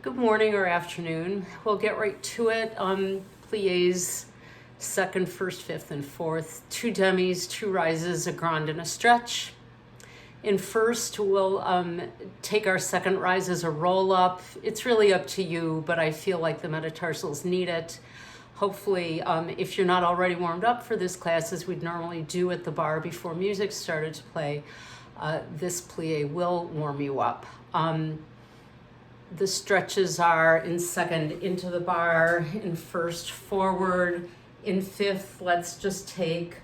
Good morning or afternoon. We'll get right to it. Pliés, second, first, fifth, and fourth. 2 demis, 2 rises, a grand, and a stretch. In first, we'll take our second rise as a roll up. It's really up to you, but I feel like the metatarsals need it. Hopefully, if you're not already warmed up for this class, as we'd normally do at the bar before music started to play, this plie will warm you up. The stretches are in second into the bar, in first forward, in fifth let's just take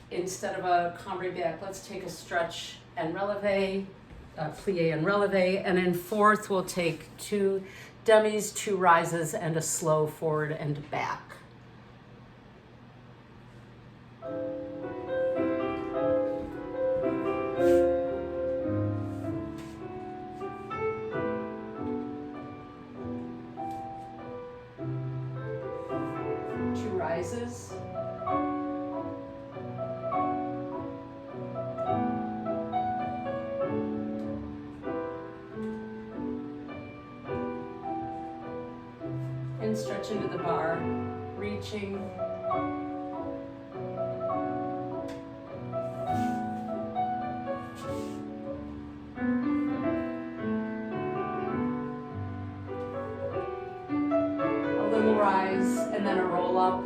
instead of a cambrai back, let's take a stretch and releve, plie and releve, and in fourth we'll take 2 demis, 2 rises, and a slow forward and back. Rises. And stretch into the bar, reaching. A little rise and then a roll up.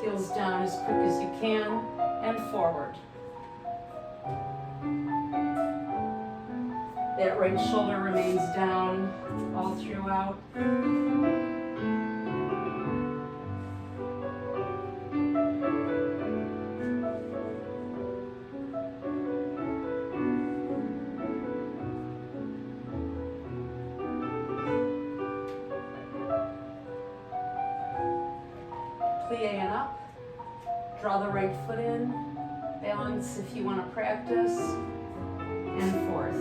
Heels down as quick as you can, and forward. That right shoulder remains down all throughout. Plie and up. Draw the right foot in. Balance if you want to practice. And forth.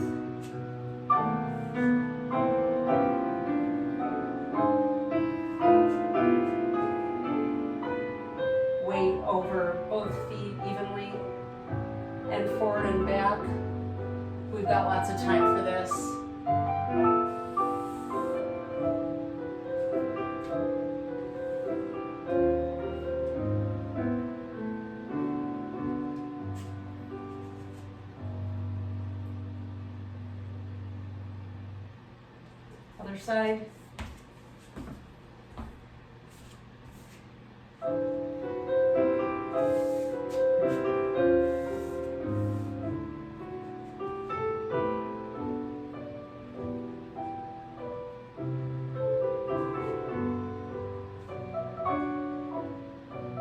Weight over both feet evenly. And forward and back. We've got lots of time for this. Other side.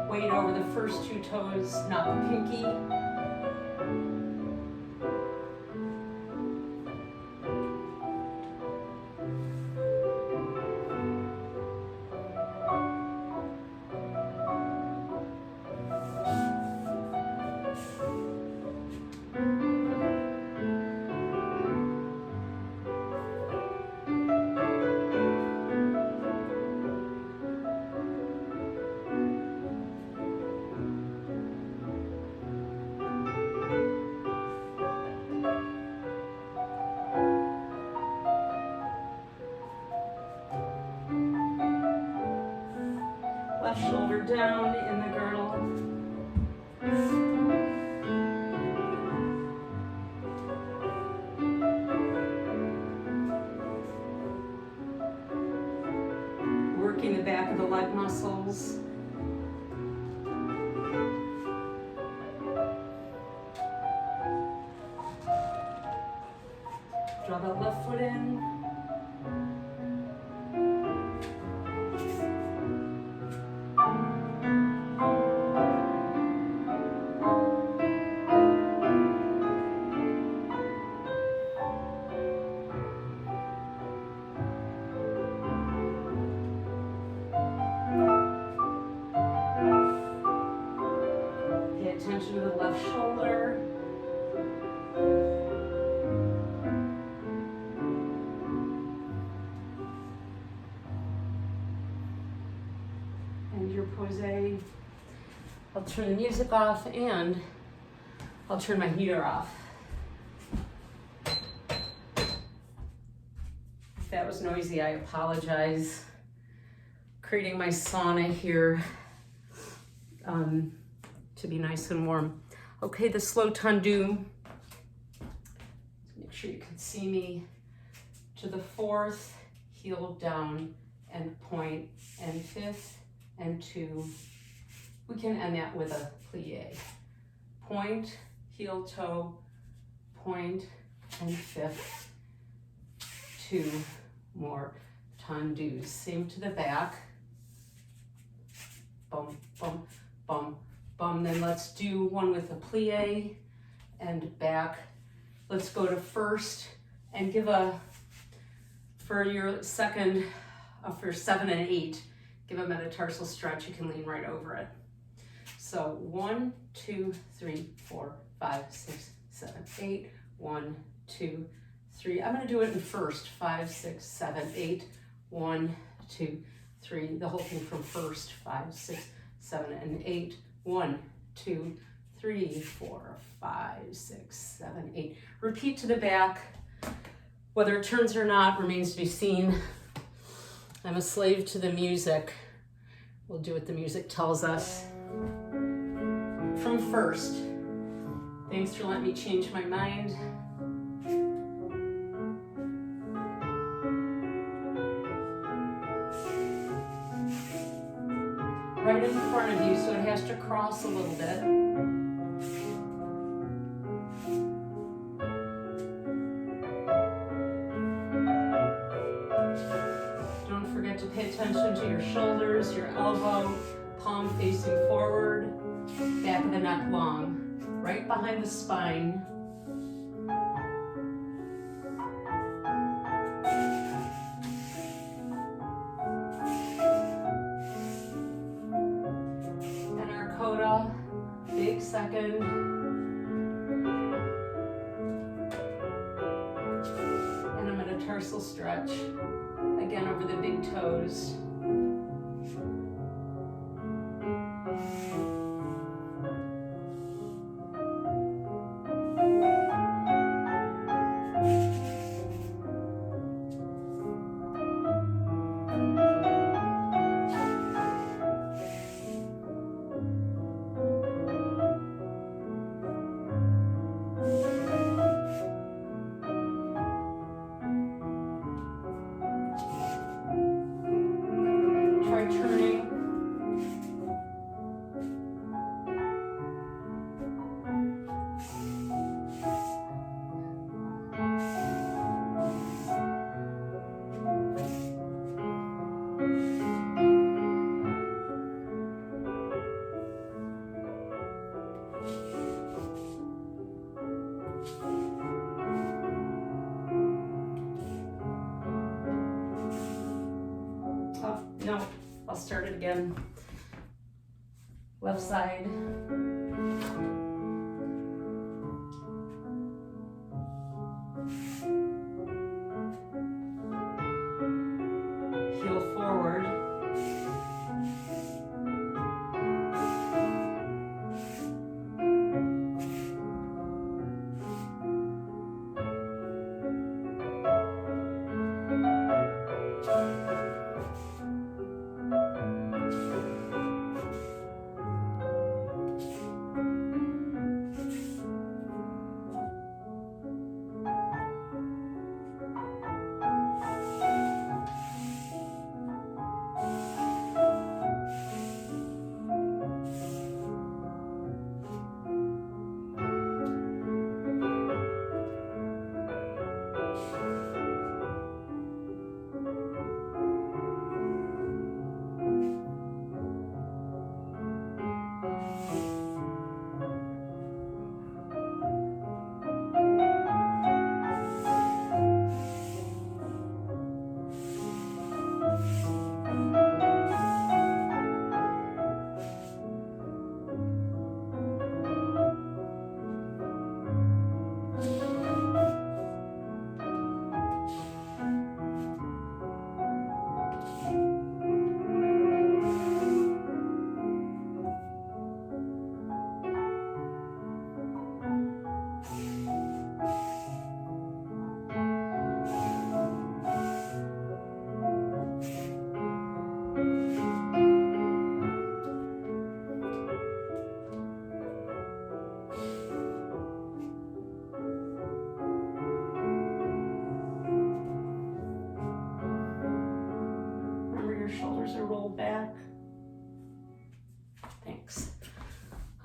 Weight over the first 2 toes, not the pinky. Left shoulder down in the girdle. Working the back of the leg muscles. Draw that left foot in. Attention to the left shoulder. and your posé. I'll turn the music off and I'll turn my heater off. If that was noisy, I apologize. Creating my sauna here to be nice and warm. Okay, the slow tendu. Make sure you can see me. To the 4th, heel down and point, and 5th and 2. We can end that with a plie. Point, heel toe, point, and 5th. 2 more tendus. Same to the back. Bum, bum, bum, bum. Then let's do one with a plie and back. Let's go to 1st and give for your second, for 7 and 8, give a metatarsal stretch. You can lean right over it. So 1, 2, 3, 4, 5, 6, 7, 8. 1, 2, 3. I'm going to do it in 1st. 5, 6, 7, 8. 1, 2, 3. The whole thing from 1st. 5, 6, 7, and 8. 1, 2, 3, 4, 5, 6, 7, 8. Repeat to the back. Whether it turns or not remains to be seen. I'm a slave to the music. We'll do what the music tells us. From 1st. Thanks for letting me change my mind. Right in front of you, so it has to cross a little bit. Pay attention to your shoulders, your elbow, palm facing forward, back of the neck long, right behind the spine. And our coda, big second. And a metatarsal stretch. Again, over the big toes. No, I'll start it again. Left side. Heel forward.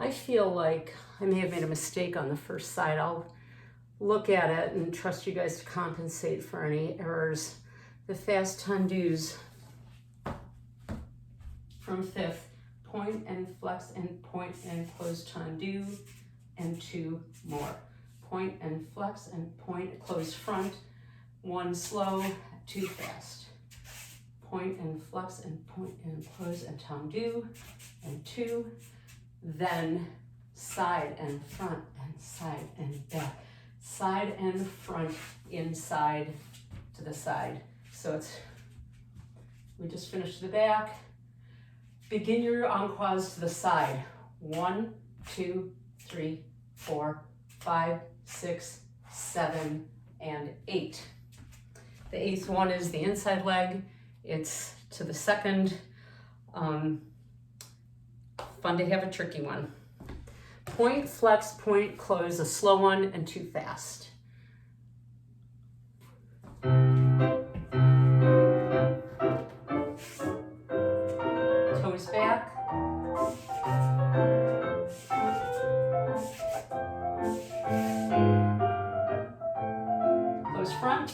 I feel like I may have made a mistake on the first side. I'll look at it and trust you guys to compensate for any errors. The fast tendus from fifth, point and flex and point and close tendu, and 2 more. Point and flex and point, close front, 1 slow, 2 fast. Point and flex and point and close and tendu, and 2. Then side and front and side and back. Side and front, inside to the side. So we just finished the back. Begin your encroise to the side. 1, 2, 3, 4, 5, 6, 7, and 8. The 8th one is the inside leg. It's to the second. Fun to have a tricky one. Point, flex, point, close, a slow one, and 2 fast. Toes back. Close front.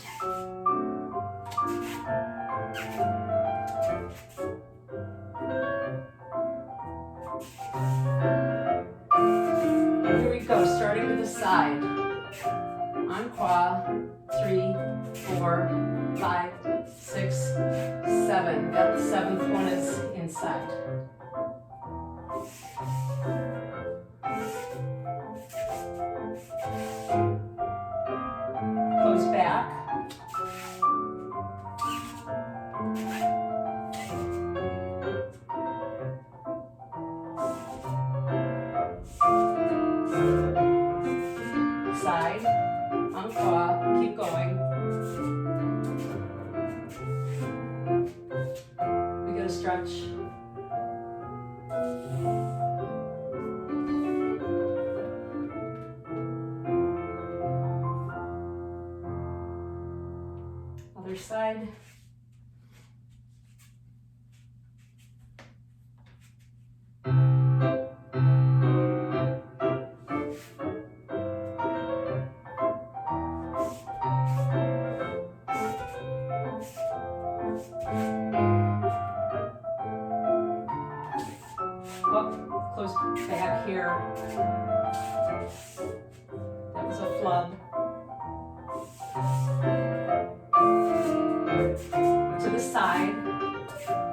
Here we go, starting to the side. Encroise, 3, 4, 5, 6, 7. That 7th one is inside. Close back. Side, encroise, keep going. We gotta stretch. Other side. Close back here. That was a flub. To the side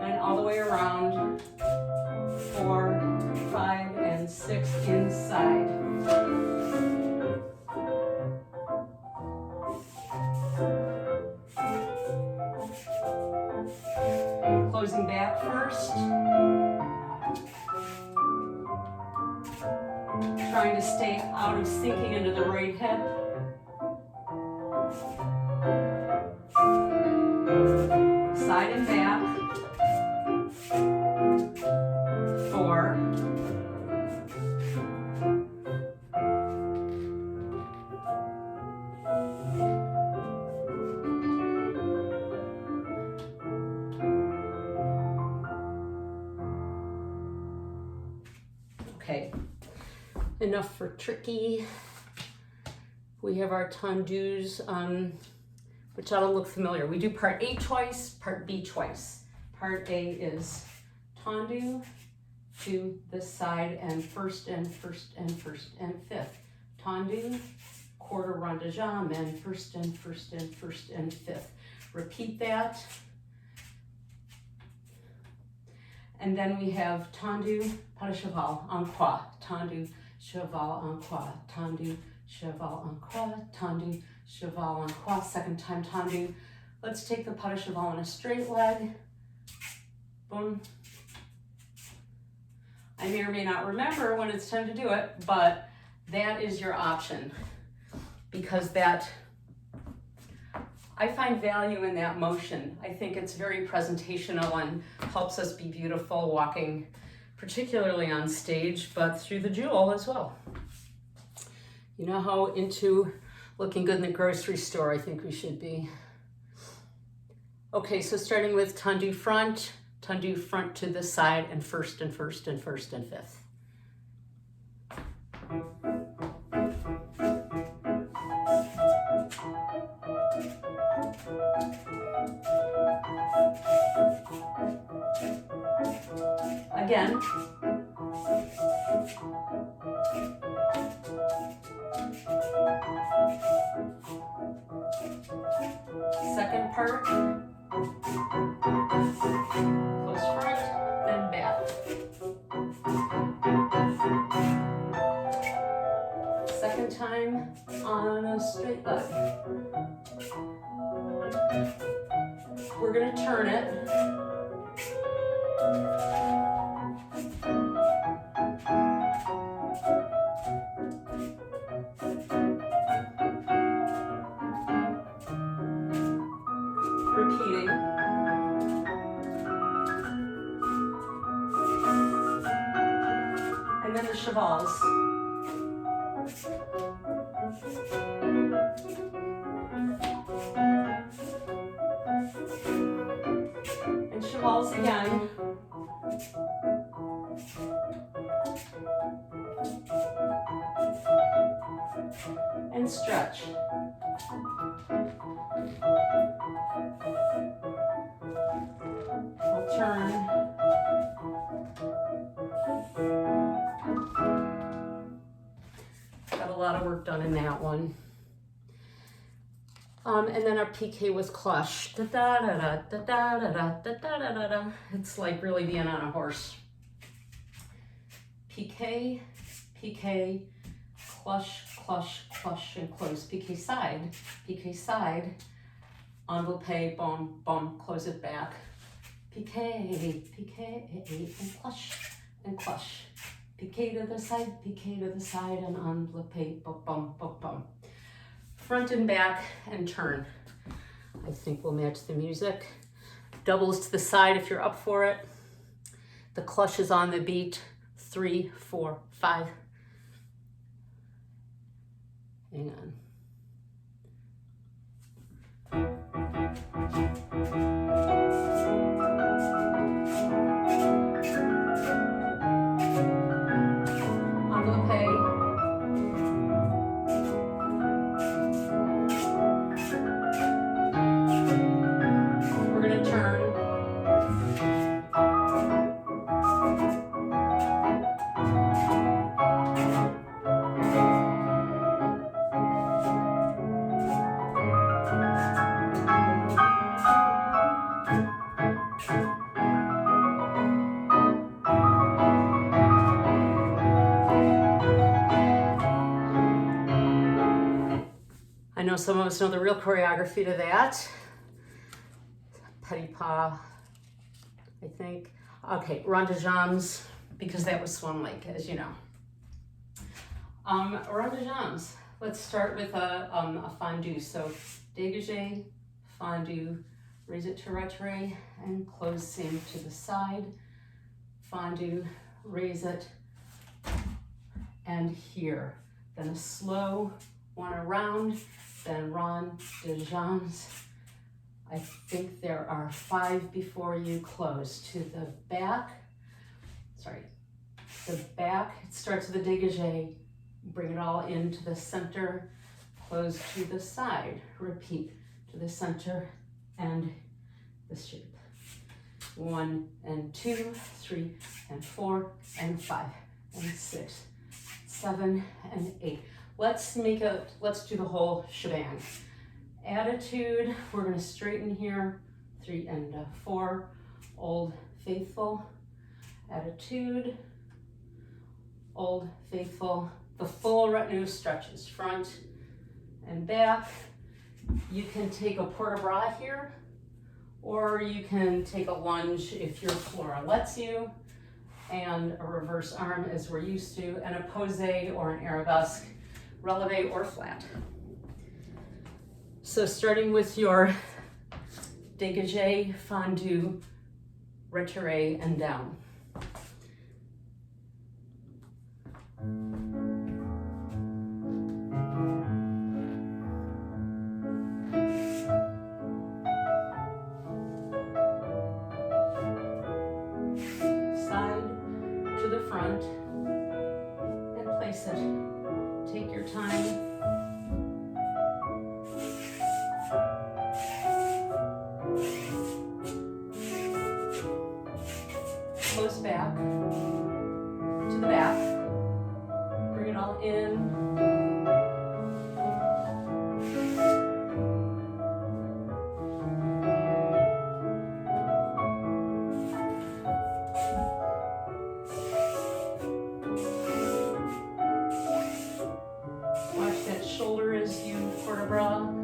and all the way around. 4, 5, and 6 inside. Closing back first. Trying to stay out of sinking into the right hip. Side and back. 4. Okay. Enough for tricky. We have our tendus, which ought to look familiar. We do part A twice, part B twice. Part A is tendu to the side and first and first and first and fifth. Tendu, quarter rond de jambe, and first and first and first and fifth. Repeat that. And then we have tendu, pas de cheval, en croix, tendu, cheval en croix, tendu, cheval en croix, tendu, cheval en croix, second time tendu. Let's take the pas de cheval on a straight leg. Boom. I may or may not remember when it's time to do it, but that is your option because I find value in that motion. I think it's very presentational and helps us be beautiful walking, particularly on stage, but through the jewel as well. You know how into looking good in the grocery store I think we should be. Okay, so starting with tendu front to the side, and first and first and first and fifth. Again. Second part. Close front, then back. Second time on a straight leg. We're going to turn it. Repeating. And then the chevals. And chevals again. And stretch. I'll turn. Got a lot of work done in that one. And then our PK was clutch. Da da da da da da da da da da da. It's like really being on a horse. PK, PK, clutch, clutch, clutch, and close. PK side, envelope, boom, boom, close it back. PK, PK, and clutch. PK to the side, and envelope, boom, boom, boom, boom. Front and back and turn. I think we'll match the music. Doubles to the side if you're up for it. The clutch is on the beat. 3, 4, 5. Hang on. I know some of us know the real choreography to that. Petit pas, I think. Okay, rond de jambes, because that was Swan Lake, as you know. Rond de jambes. Let's start with a fondue. So dégagé, fondue, raise it to retrait, and close same to the side. Fondue, raise it, and here. Then a slow one around, then rond de jambes. I think there are 5 before you close. To the back, the back, it starts with a dégagé, bring it all into the center, close to the side, repeat to the center and the shape. 1 and 2, 3 and 4 and 5 and 6, 7 and 8. Let's do the whole shebang. Attitude, we're gonna straighten here, 3 and 4, Old Faithful, attitude, Old Faithful, the full retinue stretches, front and back. You can take a port de bras here, or you can take a lunge if your flora lets you, and a reverse arm as we're used to, and a pose or an arabesque, releve or flat. So starting with your dégagé, fondue, retiré, and down. Side to the front and place it. Take your time. Close back. to the back. Bring it all in. Watch that shoulder as you vertebra.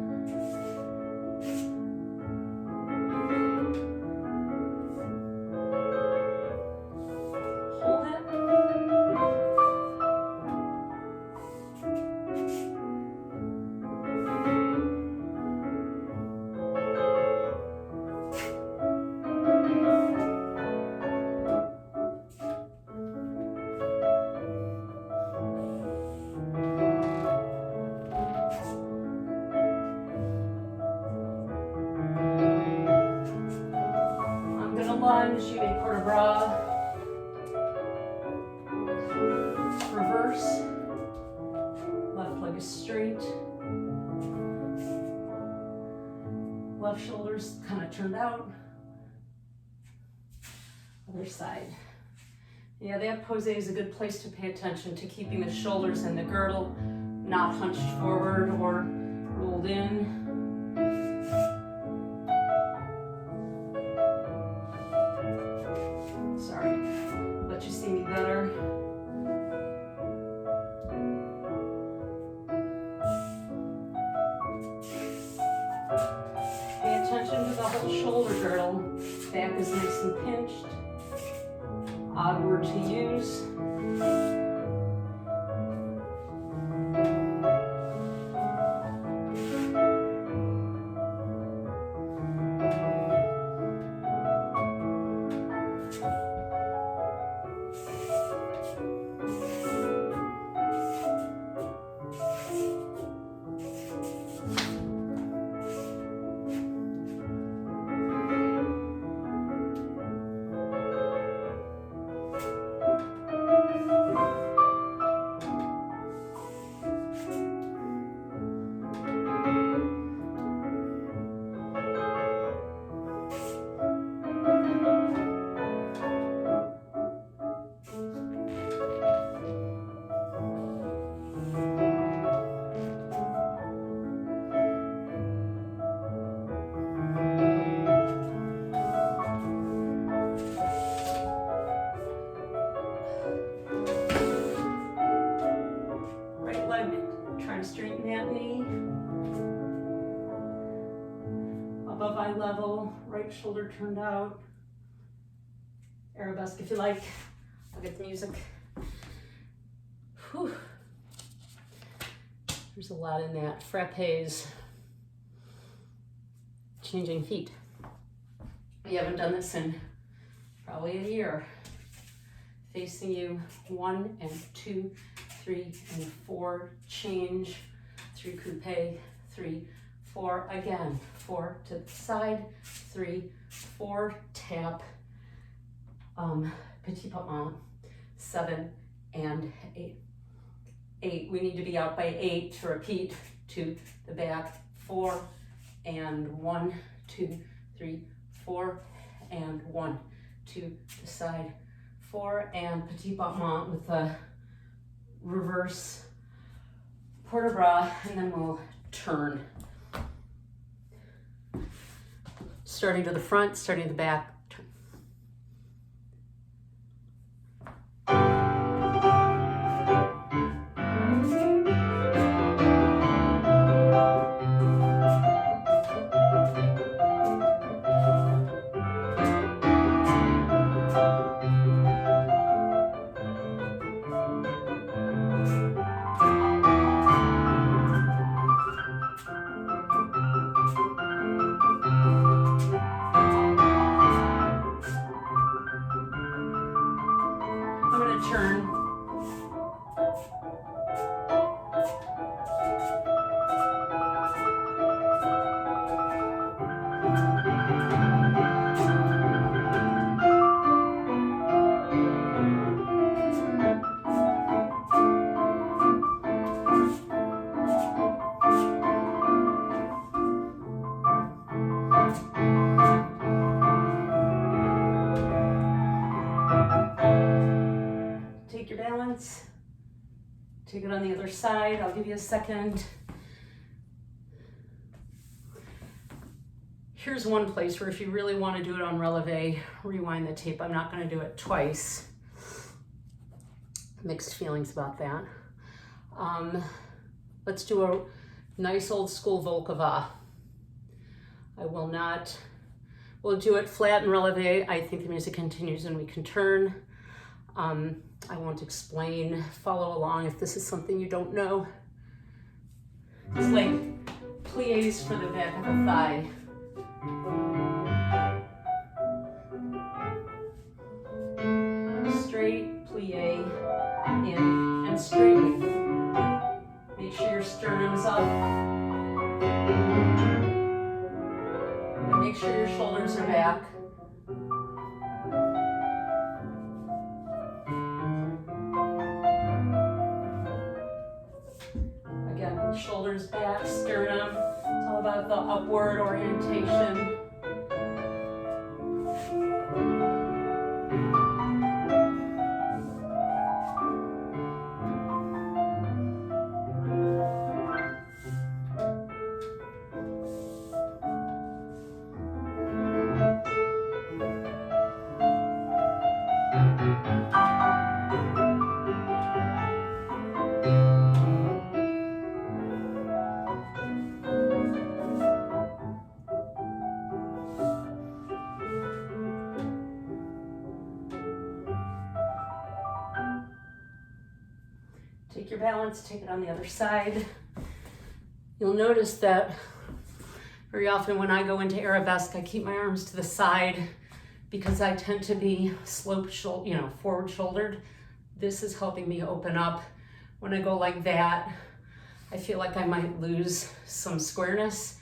Hold it. Lunge, you make port de bras, reverse, left leg is straight, left shoulder's kind of turned out, other side. Yeah, that pose is a good place to pay attention to keeping the shoulders and the girdle not hunched forward or rolled in. Let you see me better. Pay attention to the whole shoulder girdle. Back is nice and pinched. Odd word to use. Try to straighten that knee. Above eye level, right shoulder turned out. Arabesque if you like. I'll get the music. Whew. There's a lot in that. Frappes. Changing feet. We haven't done this in probably a year. Facing you, 1 and 2, 3 and 4, change, 3 coupe, 3, 4, again, 4 to the side, 3, 4, tap, petit pas un, 7 and 8. 8, we need to be out by 8 to repeat, to the back, 4 and 1, 2, 3, 4 and 1, to the side, 4 and petit battement with a reverse port de bras, and then we'll turn. Starting to the front, starting to the back, turn. Turn. balance. Take it on the other side. I'll give you a second. Here's one place where if you really want to do it on releve, rewind the tape. I'm not going to do it twice. Mixed feelings about that. Let's do a nice old school Volkova. We'll do it flat and releve. I think the music continues and we can turn. I won't explain, follow along if this is something you don't know. It's like plies for the back of the thigh. Straight, plie, in, and straight. Make sure your sternum's up. And make sure your shoulders are back. Again, shoulders back, sternum. It's all about the upward orientation. Take your balance, take it on the other side. You'll notice that very often when I go into arabesque, I keep my arms to the side because I tend to be forward shouldered. This is helping me open up. When I go like that, I feel like I might lose some squareness.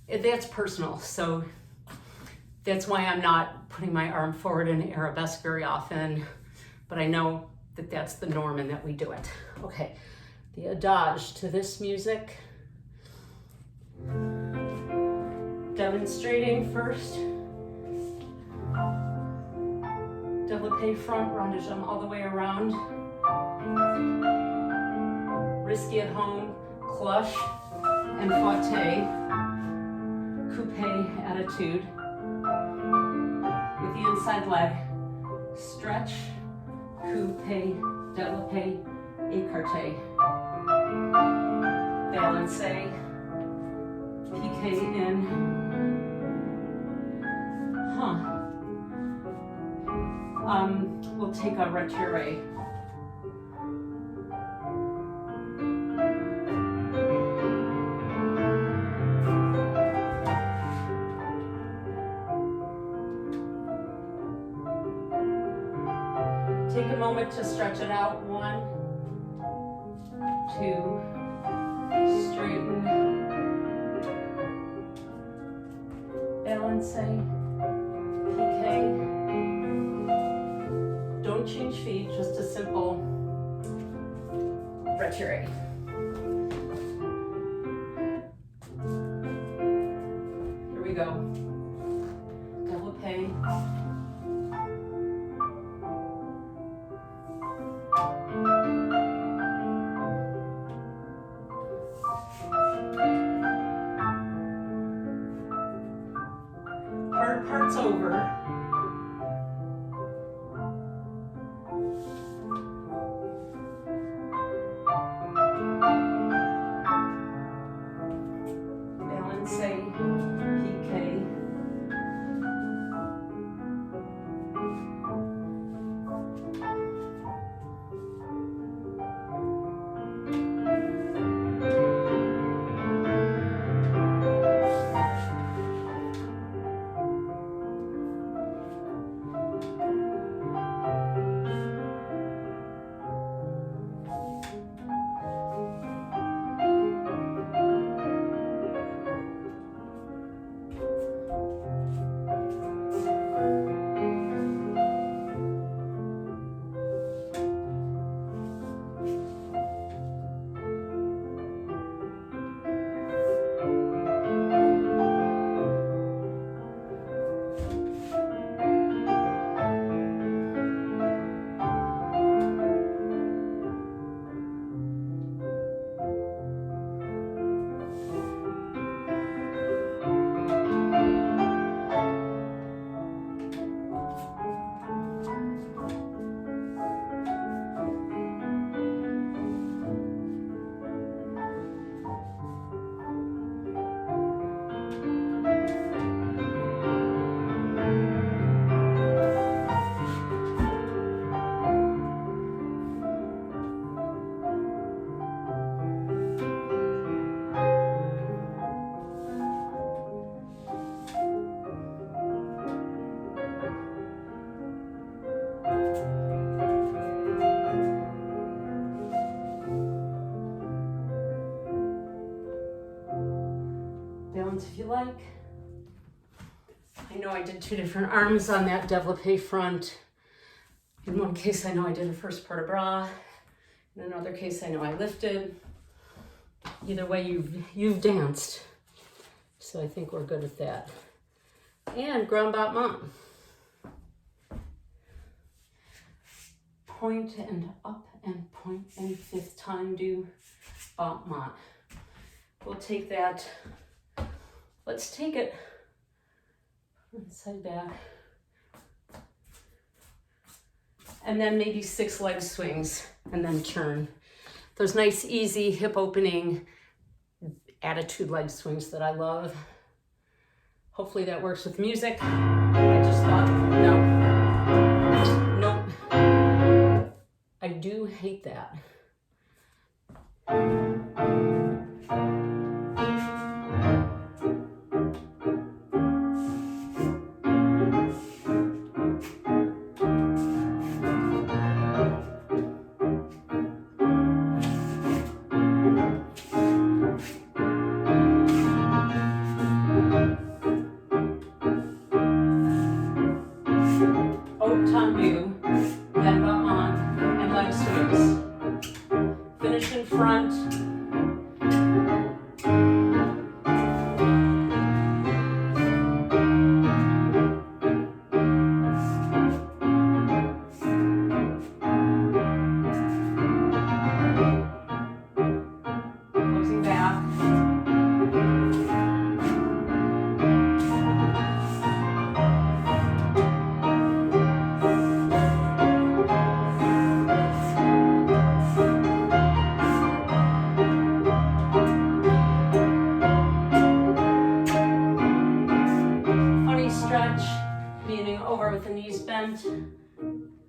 That's personal, so that's why I'm not putting my arm forward in arabesque very often, but I know that that's the norm and that we do it. Okay, the adage to this music. Demonstrating first. Développé front, rond de jambe all the way around. Risky at home, cloche and fauté. Coupé attitude. With the inside leg. Stretch. Coupé, développé, écarté. Balancé, piqué in. We'll take a retiré. Take a moment to stretch it out. 1, 2, straighten, balance, piqué. Don't change feet, just a simple retiré. Here we go. Développé. Part's over. Balance, piqué. like. I know I did 2 different arms on that développé front. In one case, I know I did a first part of bras. In another case, I know I lifted. Either way, you've danced. So I think we're good with that. And grand battement. Point and up and point and 5th time do battement. We'll take that. Let's take it front side back. And then maybe 6 leg swings and then turn. Those nice, easy, hip opening attitude leg swings that I love. Hopefully that works with music. I just thought, nope. I do hate that. Then battement and leg swings. Finish in front. Closing back. Stretch, meaning over with the knees bent.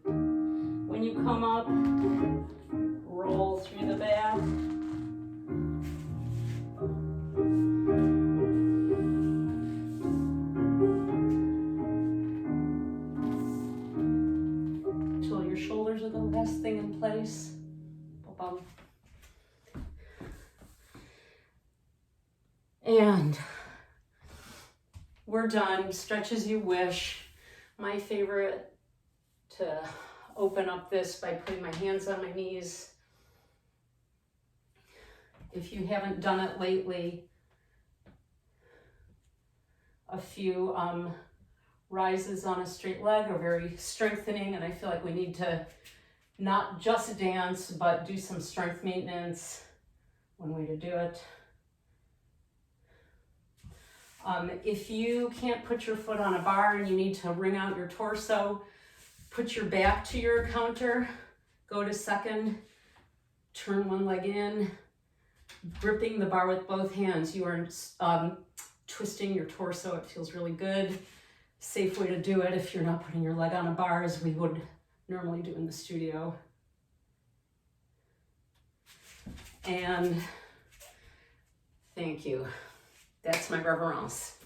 When you come up, roll through the back. Until your shoulders are the last thing in place. Ba-bum. And we're done. Stretch as you wish. My favorite to open up this by putting my hands on my knees. If you haven't done it lately, a few rises on a straight leg are very strengthening, and I feel like we need to not just dance, but do some strength maintenance. One way to do it. If you can't put your foot on a bar and you need to wring out your torso, put your back to your counter, go to second, turn one leg in, gripping the bar with both hands. You are twisting your torso. It feels really good. Safe way to do it if you're not putting your leg on a bar as we would normally do in the studio. And thank you. That's my reverence.